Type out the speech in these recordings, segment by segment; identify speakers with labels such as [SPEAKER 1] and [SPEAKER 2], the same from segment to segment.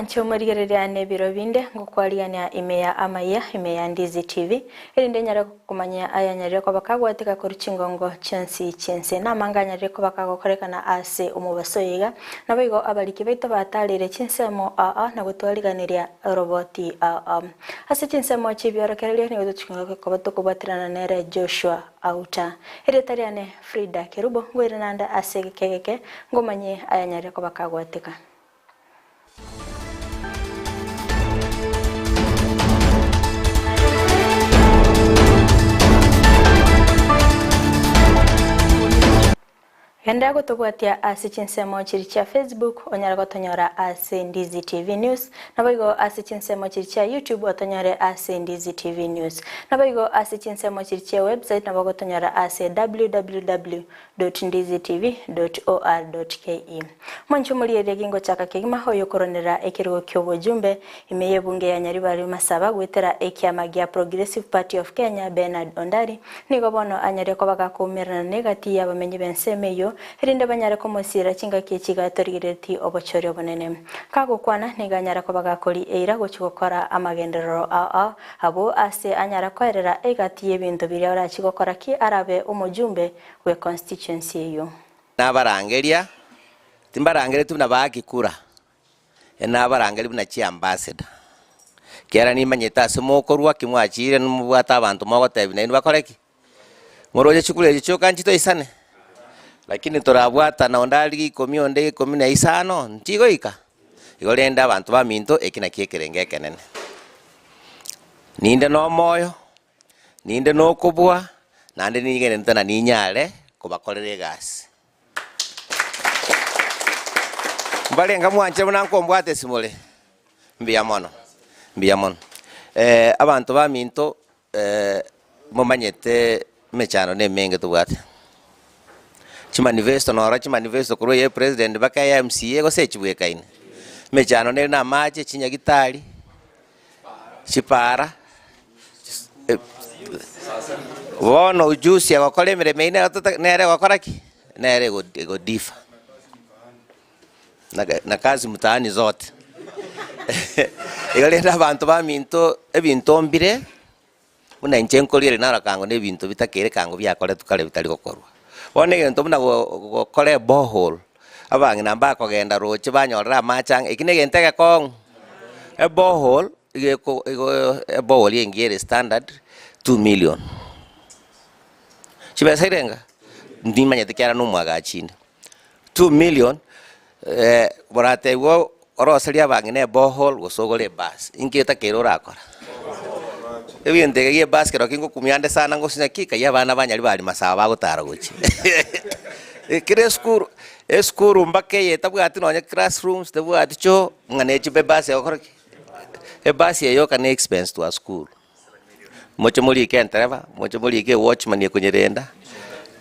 [SPEAKER 1] Mwancho murigereriane biro binde ngukwariania imeya Amayia imeya Ndizi TV irinde nyare kumanya aya nyare ko bakagwatika ku rukingongo chensi chense namanga nyare ko bakagokorekana ase umubasoyiga nabigo abaliki baito batalire chinsemo na gutwariganiria roboti ase chinsemo chibyorokereria ni gutukingo ko batukubatirana nere Joshua Auta iretariane Frida Kerubo ngwirinanda ase kegeke ngomanye aya nyare ko bakagwatika. Genda gutugwatia ase chinsemo chiri cha Facebook onyara gotonyora ase Ndizi TV News nabigo ase chinsemo chiri cha YouTube otonyore ase Ndizi TV News nabigo ase chinsemo chiri cha website nabigo gotonyora ase www.ndizitv.or.ke Mwancho muri gingo chaka kigima hoyo koronera ekirugo kyobo jumbe imeye bunge ya Nyaribari Masaba gwetera ekiama gya Progressive Party of Kenya Bernard Ondari nigo bono anyare ko bagakumirana negati yabamenye bensemeyo hirinde banyara ko musira kinga kikiga torigireti obochori obonene kago kwana niganyara ko bagakori eira gochigokora amagenderero abo ase anyara kwerera egati yebintu biri ara chigokora ki arabe umujumbe we constituency yo
[SPEAKER 2] nabarangeria timbarangere tuna bakikura enabarangeri buna chi ambassador kera ni manyeta semoko ruwa kimwachire numubwata abantu magotebina ni bakoreki moroje chikule cyo kanchito isane lakini torabwata na ondali komionde komina isano ntigo ika igolenda abantu baminto ekina kiekerenge kenene ninde no moyo ninde no kubwa nande nigene ntana ninyale kubakorere gas mbale ngamwanje buna nkombwate simole mbia mono abantu baminto momanyete mechano ne menge tubwate chimanifesto no rachi manifesto kuro ye president baka ya MCA go sechibweka ine mechano ne na mache chinyagitali chipara wono ujusi agokole mireme ine nere gokoraki nere go difa na kazi mtaani zote igolenda abantu baminto ebinto mbire una inchenkolire narakango ne bintu bitakere kango byakore tukale bitali gokorwa one gento buna gokore borehole abangi namba kogenda roche banyorera machang ikine gentege kong e borehole e borehole yengere standard 2 million chibeserenga ndimanya tekera no mwaga chini 2 million borate wo oroseria abangi ne borehole gosogole bus ingeta kero rakora ebiyente ye basket okingo kumyande sana ngosinya kika yabana banyali bali masaba gutara guchi kire school mbake yetabwati nonye classrooms tabwati cho ngane chibe base okorki e base yo kana expense to a school mocho muri kentreva mocho muri ke watchman yekunyerenda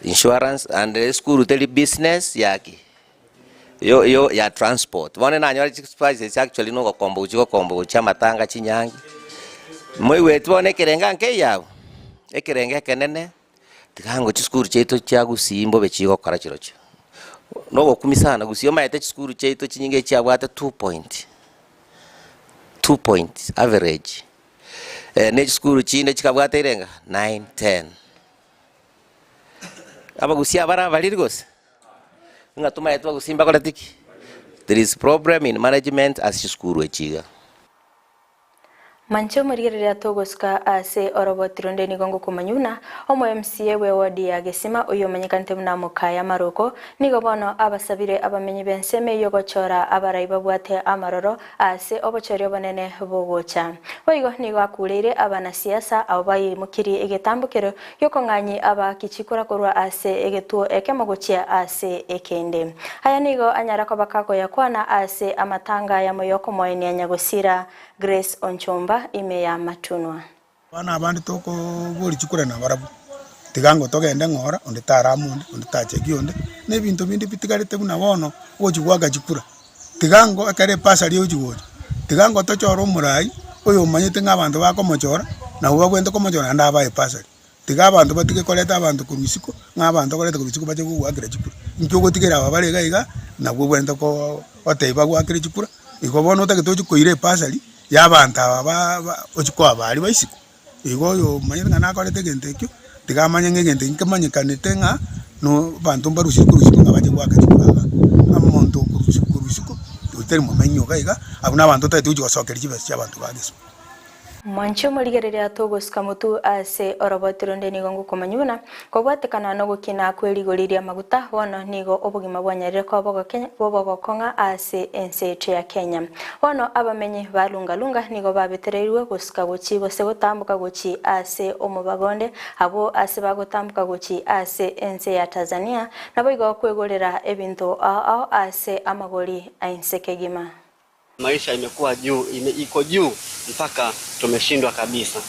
[SPEAKER 2] insurance and school tele business yaki yo ya transport one nanyo prices actually no kombo chama tanga chinyangi moi wetu one kerenga nke yawo ekerenge kenene tikango chiskuru cheito chagu simbo bechigo kora chirocho no gokumisana gusio maete chiskuru cheito chinyinge chabwata 2 point average ne chiskuru chinde chikabwata irenga 9 10 aba gusia bara baliri gose ngatuma yetu gusimba kora tiki there is problem in management as chiskuru echiga
[SPEAKER 1] Mancho murigereria togoska ase orobotironde nigongo kumanyuna omo MCA we wodi ya Gesima uyo manyikante muna mukaya maroko nigo bono abasabire abamenyi benseme yogochora abaraiba bwate amaroro ase obochori bonene bogocha oigo nigo akulire abana siasa abayi mukiri egetambukero yokonganyi abakichikura korwa ase egetuo ekemogochia ase ekende aya nigo anyara ko bakako yakwana ase amatanga ya moyoko moyeni anyagosira Grace Onchomba imeya matunwa
[SPEAKER 3] bana abandi toko buri chikura na barabu tigango togende ngora onde taramundi onde tacheki onde ne bintu bindi bitigarite buna bono ojugwaga chikura tigango akare pasa ri ojugoja tigango tochoro murai oyo manyete ng'abantu bakomochora na uba gwente komochora ndaba epasa tiga abantu batike koleta abantu kumisiko ng'abantu koleta kumisiko baje gugwakira chikura njogo tigera ababarega iga na gwente ko oteiba gwakira chikura igo bono otagete koire pasali y'abantu aba ochiko abari baisiko igo yo manyanga nakorete gente ekyo tigamanya ng'egente nkemanyekanete ng'a no bantu mbarusiko nga baje gwaka chikuraga amonto kurusiko uteri mumenyo gaiga abuna abantu tete uji gosokera chibese cy'abantu bageso
[SPEAKER 1] Mwancho muligereria togosika mutu ase orobotironde nigo kumanyuna kobwatekana no gukina kwerigoriria maguta wono nigo obugima bwanyarire ko bogokonga ase ense ya Kenya wono abamenyi balungalunga nigo babitereirwe gusika gochi bose gutambuka gochi ase omubagonde abo ase bagutambuka gochi ase ense ya Tanzania nabo igo kwegorera ebintu ase amagori ainsekegima.
[SPEAKER 4] Maisha imekuwa juu, iko juu mpaka tumeshindwa kabisa.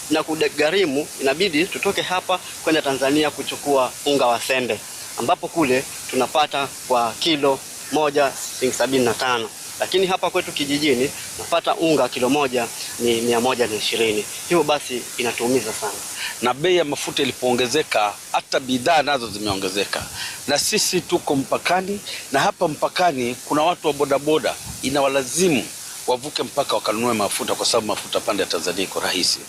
[SPEAKER 4] Inakugharimu, inabidi tutoke hapa kwenda Tanzania kuchukua unga wa sembe, ambapo kule tunapata kwa kilo moja $75. Lakini hapa kwetu kijijini napata unga kilo moja ni 120. Hiyo basi inatuumiza sana.
[SPEAKER 5] Na bei ya mafuta ilipoongezeka hata bidhaa nazo zimeongezeka. Na sisi tuko mpakani, na hapa mpakani kuna watu wa bodaboda inawalazimu wavuke mpaka wakanunue mafuta kwa sababu mafuta pande ya Tanzania iko rahisi.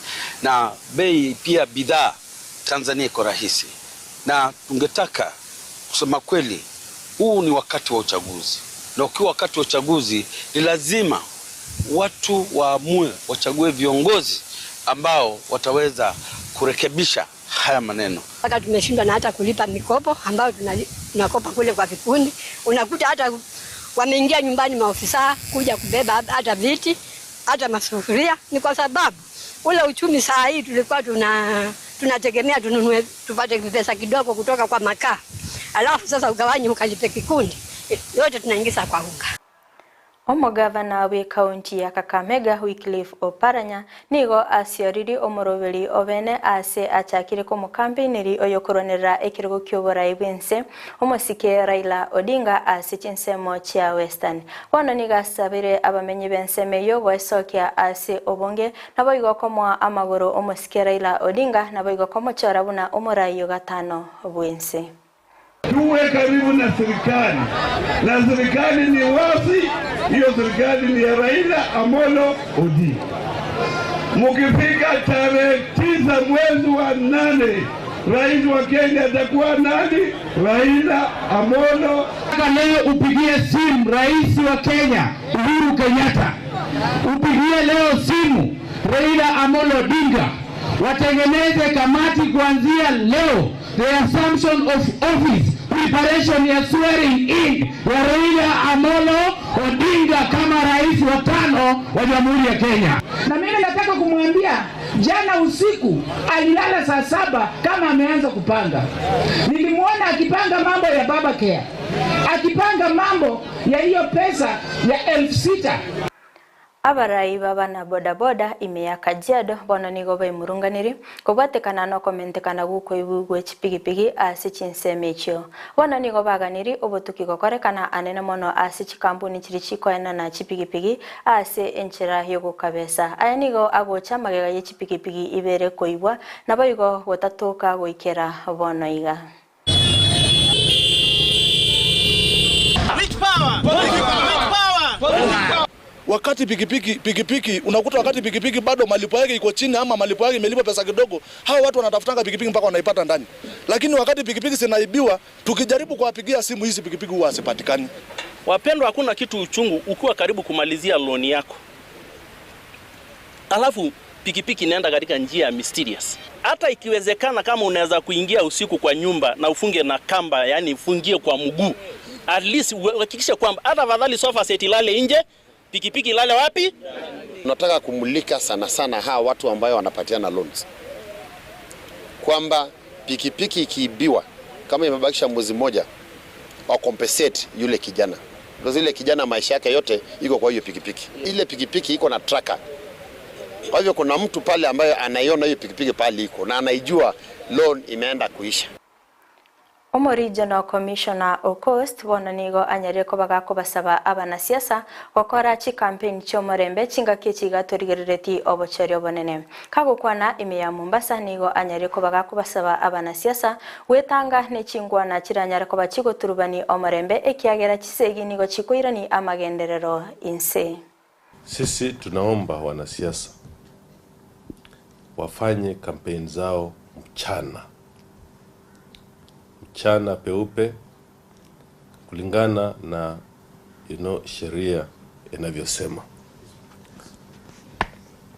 [SPEAKER 5] Na bei pia bidhaa Tanzania iko rahisi. Na tungetaka kusema kweli huu ni wakati wa uchaguzi. Na ukiwa wakati wa uchaguzi ni lazima watu waamue wachague viongozi ambao wataweza kurekebisha haya maneno.
[SPEAKER 6] Mpaka tumeshindwa na hata kulipa mikopo ambayo tunakopa kule kwa vikundi. Unakuta hata wameingia nyumbani maofisa kuja kubeba hata viti, hata masufuria, ni kwa sababu ule uchumi saa hii tulikuwa tunategemea tununue tupate pesa kidogo kutoka kwa makaa. Alafu sasa ugawanyi ukalipe kikundi. Yote tunaingiza kwa unga.
[SPEAKER 1] Omugavana we kaunti ya Kakamega Wycliffe Oparanya nigo asioriri omoroberi obene ase achakire ko mukampeiniri oyokoronera ekirego kyoborai bwense omosike Raila Odinga ase chinsemo chia Western wono nigasabire abamenyi benseme yo boesokia ase obonge nabo igokomwa amagoro omosike Raila Odinga nabo igokomochora buna omorayo gatano bwense.
[SPEAKER 7] Tuwe karibu na serikali ni wasi, hiyo serikali ni ya Raila Amolo Odinga. Mukifika tarehe 9 mwezi wa 8, rais wa Kenya atakuwa nani? Raila Amolo.
[SPEAKER 8] Leo upigie simu rais wa Kenya Uhuru Kenyatta, upigie leo simu Raila Amolo Odinga, watengeneze kamati kuanzia leo, the assumption of office, preparation ya swearing in ya Raila Amolo Odinga kama rais wa 5 wa Jamhuri ya Kenya.
[SPEAKER 9] Na mimi nataka kumwambia jana usiku alilala saa 7 kama ameanza kupanga. Nilimuona akipanga mambo ya baba care, akipanga mambo ya hiyo pesa ya 6,000.
[SPEAKER 1] Abarai babana bodaboda imeya Kajiado bono nigo baimurunganiri kobwatekana no komentekana guko ibugwe chipigipigi ase chinsemechio bono nigo baganiri obotuki gokorekana anene mono ase chikampuni chiri chikoena na chipigipigi ase enchera yogukabesa aya nigo agocha magega ye chipigipigi ibere koibwa nabo igo gotatoka goikera bono iga.
[SPEAKER 10] Wakati pikipiki unakuta wakati pikipiki bado malipo yake iko chini ama malipo yake imelipwa pesa kidogo, hao watu wanatafutanga pikipiki mpaka wanaipata ndani. Lakini wakati pikipiki zinaibiwa, tukijaribu kuwapigia simu hizi pikipiki huwa hazipatikani.
[SPEAKER 11] Wapendwa, hakuna kitu uchungu ukiwa karibu kumalizia loan yako, alafu pikipiki inaenda katika njia mysterious. Hata ikiwezekana kama unaweza kuingia usiku kwa nyumba na ufunge na kamba, yani ufungie kwa mguu, at least uhakikishe kwamba hata afadhali sofa set ilale nje, pikipiki lale wapi?
[SPEAKER 12] Tunataka kumulika sana hawa watu ambao wanapatiana loans, kwamba pikipiki ikiibiwa kama imebakisha mwezi mmoja wa compensate yule kijana, ndio zile kijana maisha yake yote iko kwa hiyo pikipiki. Ile pikipiki iko na tracker, kwa hivyo kuna mtu pale ambaye anaiona hiyo pikipiki pale iko na anaijua loan imeenda kuisha.
[SPEAKER 1] Omo Regional Commissioner Ocost bonanigo anyare kobaga kubasaba abanasiasa gukora chi campaign cy'omurembe chingakie chigatorigerereti obochori obonene kagukwana ime ya Mombasa nigo anyare kobaga kubasaba abanasiasa wetanga ne chingwana kiranyare koba chigoturubani omurembe ekiagera chisegi nigo chikoirani amagenderero inse.
[SPEAKER 13] Sisi tunaomba wanasiasa wafanye kampeni zao mchana peupe kulingana na sheria inavyosema.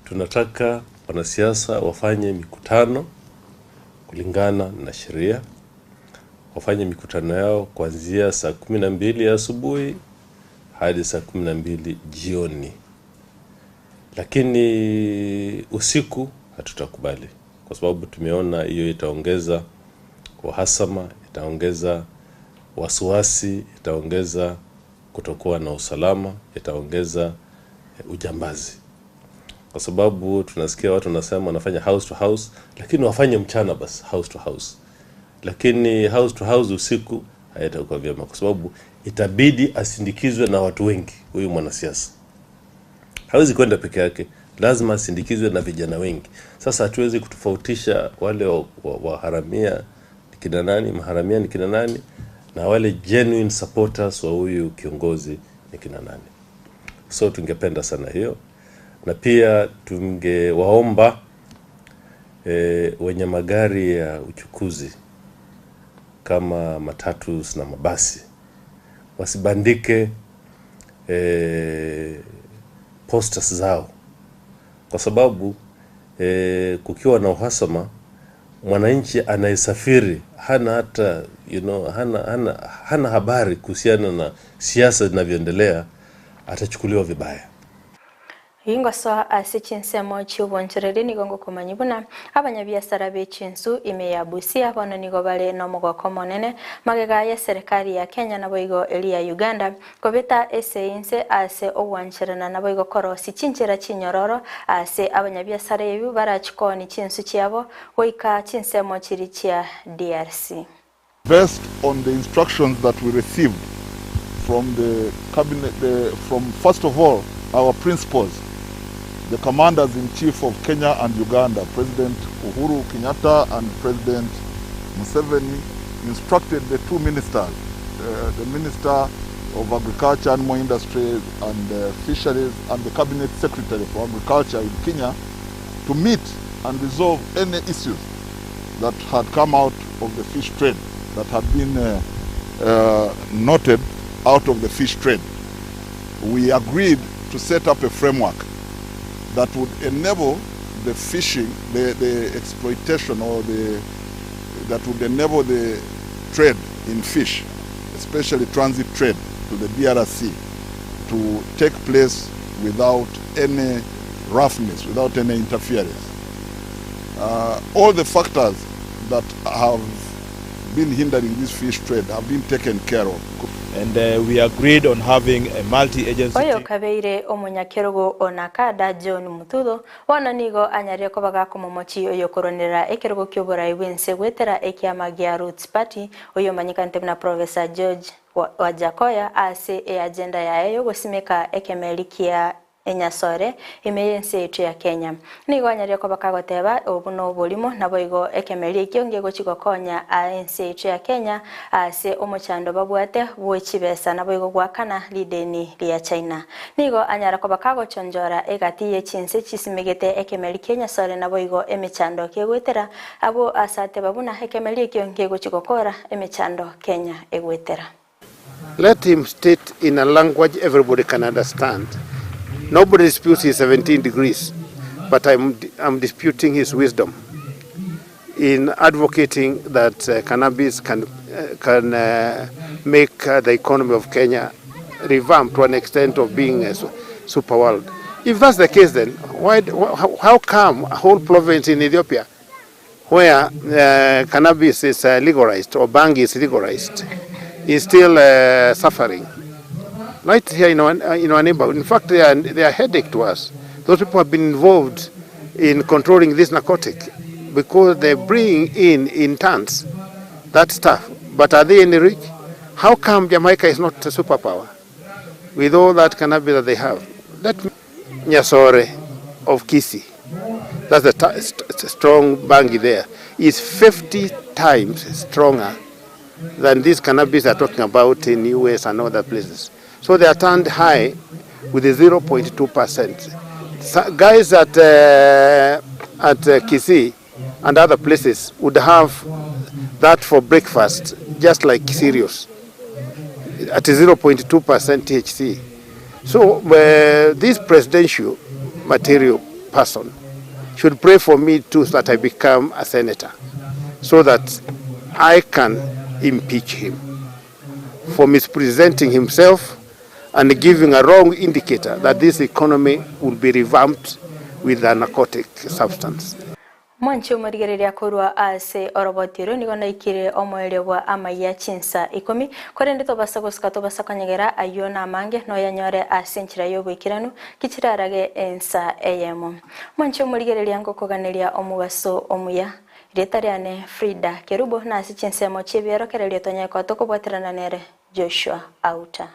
[SPEAKER 13] Tunataka wanasiasa wafanye mikutano kulingana na sheria, wafanye mikutano yao kuanzia saa 12 asubuhi hadi saa 12 jioni. Lakini usiku hatutakubali kwa sababu tumeona hiyo itaongeza uhasama, itaongeza wasiwasi, itaongeza kutokuwa na usalama, itaongeza ujambazi. Kwa sababu tunasikia watu wanasema wanafanya house to house, lakini wafanye mchana basi house to house. Lakini house to house usiku haitakuwa vyema kwa sababu itabidi asindikizwe na watu wengi huyu mwanasiasa. Hawezi kwenda peke yake, lazima asindikizwe na vijana wengi. Sasa hatuwezi kutofautisha wale waharamia kina nani, maharamia ni kina nani, na wale genuine supporters wa huyu kiongozi ni kina nani. So tungependa sana hiyo. Na pia tungewaomba wenye magari ya uchukuzi kama matatus na mabasi wasibandike posters zao kwa sababu kukiwa na uhasama mwananchi anayesafiri hana hata hana habari kuhusiana na siasa zinavyoendelea, atachukuliwa vibaya.
[SPEAKER 1] Hingo so asichinsemo cy'uboncherere nigongo kumanyibuna abanyabiasara b'Echinsu ime ya Busia bono nigo bale no mugoko monene magega ya serikali ya Kenya na boigo eli ya Uganda kobeta inse ase owancherana na boigo koro sichinchera chinyororo ase abanyabiasara yebu barachikoni chinsu cyabo boika chinsemo chiri chia DRC.
[SPEAKER 14] Based on the instructions that we received from the cabinet, from first of all our principals, the commanders-in-chief of Kenya and Uganda, President Uhuru Kenyatta and President Museveni, instructed the two ministers, the Minister of Agriculture, Animal Industry and Fisheries and the Cabinet Secretary for Agriculture in Kenya to meet and resolve any issues that had come out of the fish trade, that had been noted out of the fish trade. We agreed to set up a framework that would enable the fishing, the exploitation, or that would enable the trade in fish, especially transit trade to the DRC, to take place without any roughness, without any interference. All the factors that have been hindering this fish trade have been taken care of.
[SPEAKER 15] And we agreed on having a multi-agency
[SPEAKER 1] Oyo kabeire omunyakerogo onakada John Muthudo wana nigo anyare ko baga komomochi oyo koronera ekerogo kyobora wense gwetera ekiama gya Roots Party oyo manyikante na Professor George Wajakoya ase agenda yayo gosimeka ekemelikia enyasore imeyense yetu ya Kenya nigo anyare ko bakagoteba obuno bolimo naboigo ekemeli kyonge gochigokonya ense yetu ya Kenya ase omochando babwate bwechibesa naboigo gwakana lideni lya China nigo anyara ko bakagochonjora egati yechinse chisimegete ekemeli Kenya sore naboigo emechando kegwetera abo asate babuna ekemeli kyonge gochigokora emechando Kenya egwetera.
[SPEAKER 16] Let him state in a language everybody can understand. Nobody disputes his 17 degrees, but I'm disputing his wisdom in advocating that cannabis can make the economy of Kenya revamp to an extent of being a super world. If that's the case, then how come a whole province in Ethiopia, where cannabis is legalized or bang is legalized, is still suffering? Right here in our neighborhood. In fact, they are a headache to us. Those people have been involved in controlling this narcotic because they bring in tons that stuff But are they any rich? How come Jamaica is not a superpower with all that cannabis that they have? That Nyasore of Kisi, that's the strong bangi there, is 50 times stronger than this cannabis they're talking about in US and other places. So they are turned high with a 0.2%. Guys at Kisii and other places would have that for breakfast, just like cereals, at a 0.2% THC. So this presidential material person should pray for me too, so that I become a senator, so that I can impeach him for misrepresenting himself and giving a wrong indicator that this economy will be revamped with a narcotic substance.
[SPEAKER 1] Mwancho murigereria kurwa ase orobotiro nigona ikire omoere wa Amayia Chinsa Ikomi korende tobasa gusika tobasa kanyegera ayona mange no yanyore asenchira yobwikiranu kichirarage ensa eyemo. Mwancho murigereria ngokoganeria omubaso omuya retariane Frida Kerubo na asichinse mo chibiero kerelia tonya kwa toko bwatirana nere Joshua Auta.